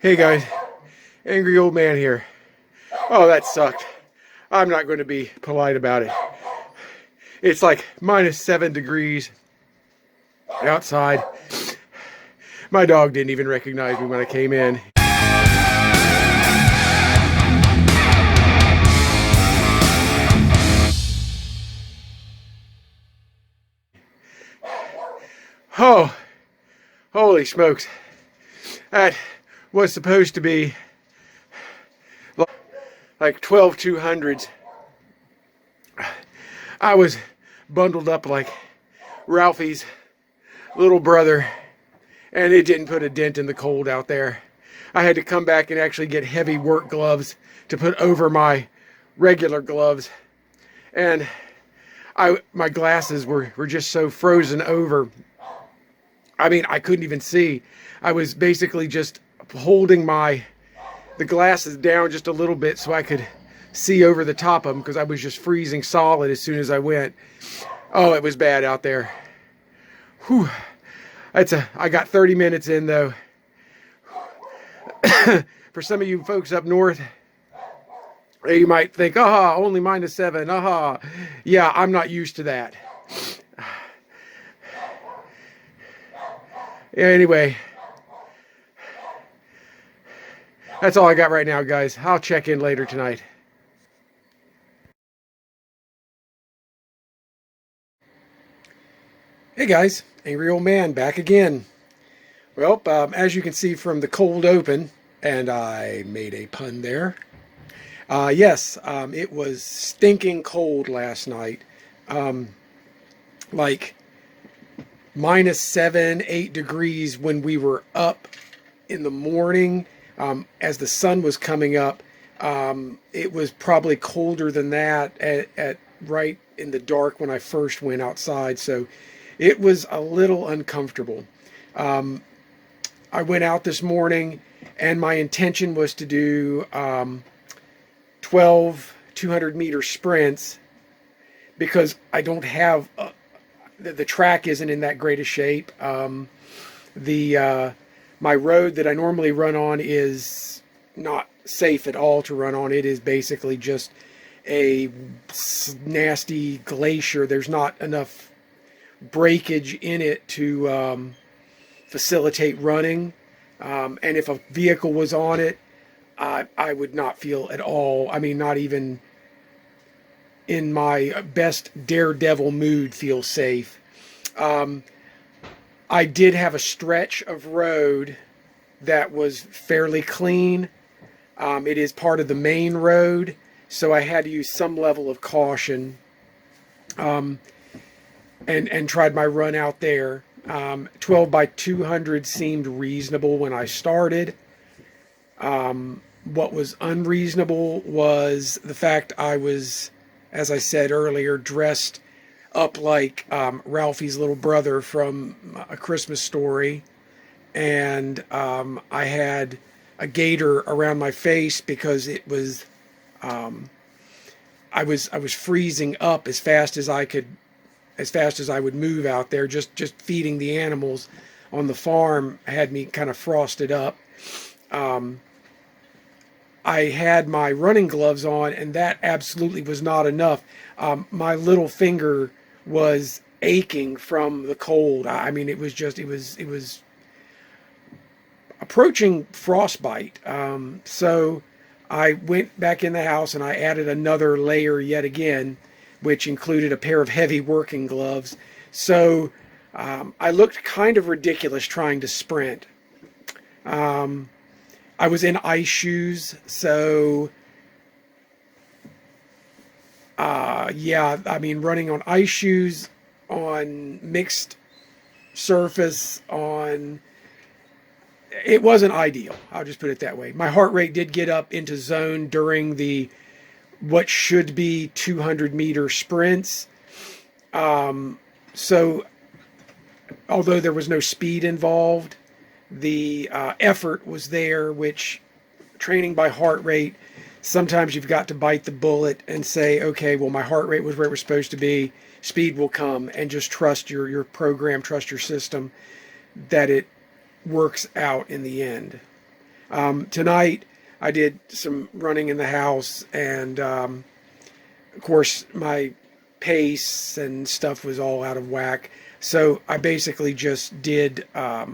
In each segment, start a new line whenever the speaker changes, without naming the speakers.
Hey guys, angry old man here. Oh, that sucked. I'm not going to be polite about it. It's like -7 degrees outside. My dog didn't even recognize me when I came in. Oh, holy smokes. That was supposed to be like 12 200s. I was bundled up like Ralphie's little brother, and it didn't put a dent in the cold out there. I had to come back and actually get heavy work gloves to put over my regular gloves. And my glasses were just so frozen over. I mean, I couldn't even see. I was basically just holding the glasses down just a little bit so I could see over the top of them because I was just freezing solid as soon as I went. Oh, it was bad out there. Whew. I got 30 minutes in though. For some of you folks up north, you might think, aha, only -7, aha. Yeah, I'm not used to that. Anyway, that's all I got right now, guys. I'll check in later tonight. Hey guys, angry old man back again. Well, as you can see from the cold open, and I made a pun there. Yes, it was stinking cold last night. Like -7, 8 degrees when we were up in the morning. As the sun was coming up, it was probably colder than that at right in the dark when I first went outside. So it was a little uncomfortable. I went out this morning and my intention was to do 12 200-meter sprints because I don't have the track isn't in that great a shape. My road that I normally run on is not safe at all to run on. It is basically just a nasty glacier. There's not enough breakage in it to facilitate running. And if a vehicle was on it, I would not feel at all, I mean, not even in my best daredevil mood, feel safe. I did have a stretch of road that was fairly clean. It is part of the main road, so I had to use some level of caution, and tried my run out there. 12 by 200 seemed reasonable when I started. What was unreasonable was the fact I was, as I said earlier, dressed up like Ralphie's little brother from A Christmas Story, and I had a gaiter around my face because it was I was freezing up as fast as I could, as fast as I would move out there. Just feeding the animals on the farm had me kind of frosted up. I had my running gloves on, and that absolutely was not enough. My little finger was aching from the cold. I mean, it was approaching frostbite. So I went back in the house and I added another layer yet again, which included a pair of heavy working gloves. So I looked kind of ridiculous trying to sprint. I was in ice shoes, so yeah, I mean, running on ice shoes, on mixed surface, it wasn't ideal. I'll just put it that way. My heart rate did get up into zone during what should be 200-meter sprints. So although there was no speed involved, the effort was there, which training by heart rate, sometimes you've got to bite the bullet and say, okay, well, my heart rate was where it was supposed to be. Speed will come, and just trust your program, trust your system that it works out in the end. Tonight, I did some running in the house, and of course, my pace and stuff was all out of whack. So I basically just did a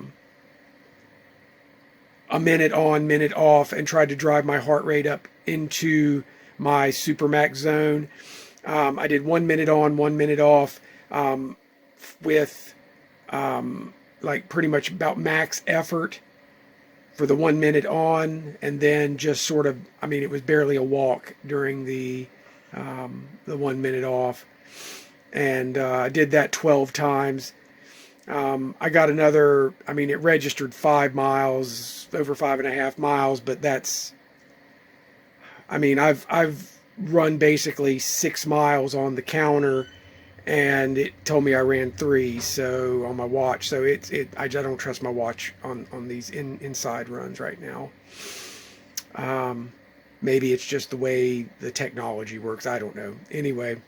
minute on, minute off, and tried to drive my heart rate up into my supermax zone. I did 1 minute on, 1 minute off, with like pretty much about max effort for the 1 minute on, and then just sort of, I mean, it was barely a walk during the 1 minute off, and I did that 12 times. I got another, I mean, it registered 5 miles, over 5.5 miles, but that's, I mean, I've run basically 6 miles on the counter, and it told me I ran 3, so on my watch. So I don't trust my watch on these inside runs right now. Maybe it's just the way the technology works. I don't know. Anyway,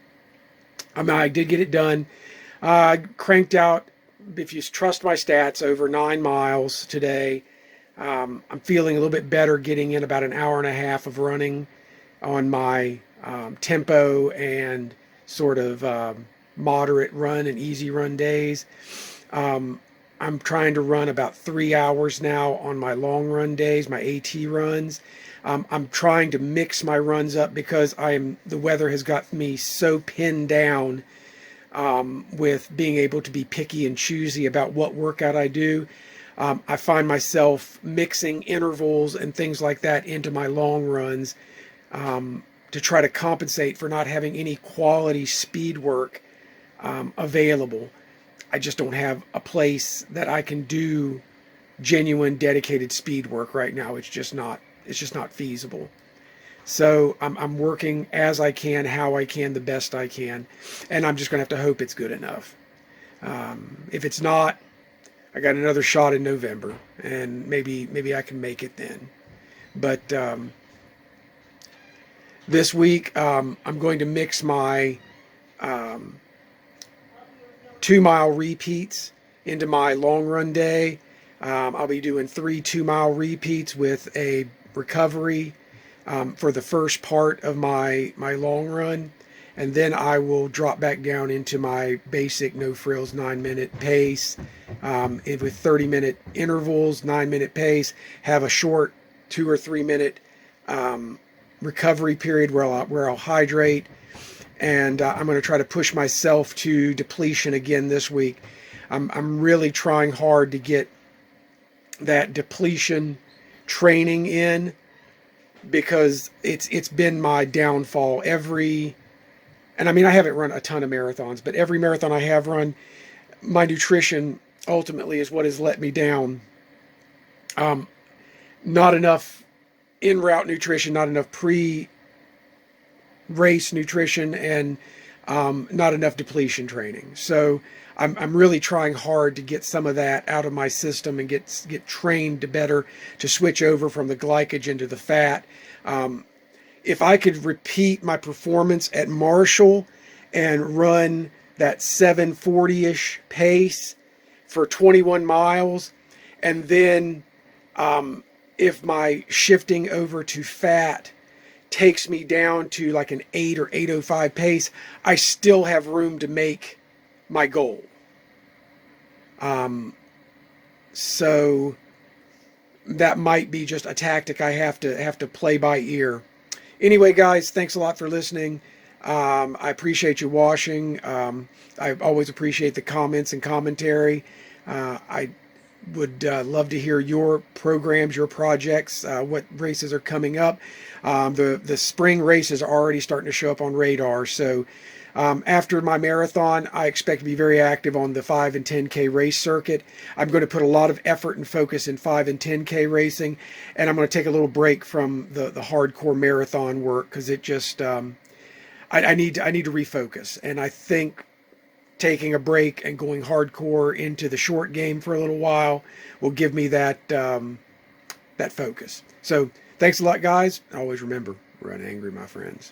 I did get it done. Cranked out, if you trust my stats, over 9 miles today. I'm feeling a little bit better, getting in about an hour and a half of running on my tempo and sort of moderate run and easy run days. I'm trying to run about 3 hours now on my long run days, my AT runs. I'm trying to mix my runs up because the weather has got me so pinned down with being able to be picky and choosy about what workout I do. I find myself mixing intervals and things like that into my long runs to try to compensate for not having any quality speed work available. I just don't have a place that I can do genuine dedicated speed work right now. It's just not feasible. So I'm working as I can, how I can, the best I can, and I'm just going to have to hope it's good enough. If it's not, I got another shot in November, and maybe I can make it then. But this week I'm going to mix my 2 mile repeats into my long run day. I'll be doing 3 2 mile repeats with a recovery for the first part of my long run, and then I will drop back down into my basic no frills 9-minute pace with 30-minute intervals, 9-minute pace. Have a short 2 or 3 minute recovery period where I'll hydrate, and I'm going to try to push myself to depletion again this week. I'm really trying hard to get that depletion training in, because it's been my downfall and I mean, I haven't run a ton of marathons, but every marathon I have run, my nutrition ultimately is what has let me down. Not enough en route nutrition, not enough pre-race nutrition, and not enough depletion training. So I'm really trying hard to get some of that out of my system and get trained to switch over from the glycogen to the fat. If I could repeat my performance at Marshall and run that 740-ish pace for 21 miles, and then if my shifting over to fat takes me down to like an 8 or 8:05 pace, I still have room to make my goal. So that might be just a tactic I have to play by ear. Anyway, guys, thanks a lot for listening. I appreciate you watching. I always appreciate the comments and commentary. I would love to hear your programs, your projects, what races are coming up. The spring races are already starting to show up on radar. So after my marathon, I expect to be very active on the 5 and 10K race circuit. I'm going to put a lot of effort and focus in 5 and 10K racing, and I'm going to take a little break from the hardcore marathon work, because it just I need to refocus. And I think taking a break and going hardcore into the short game for a little while will give me that focus. So thanks a lot, guys. Always remember, run angry, my friends.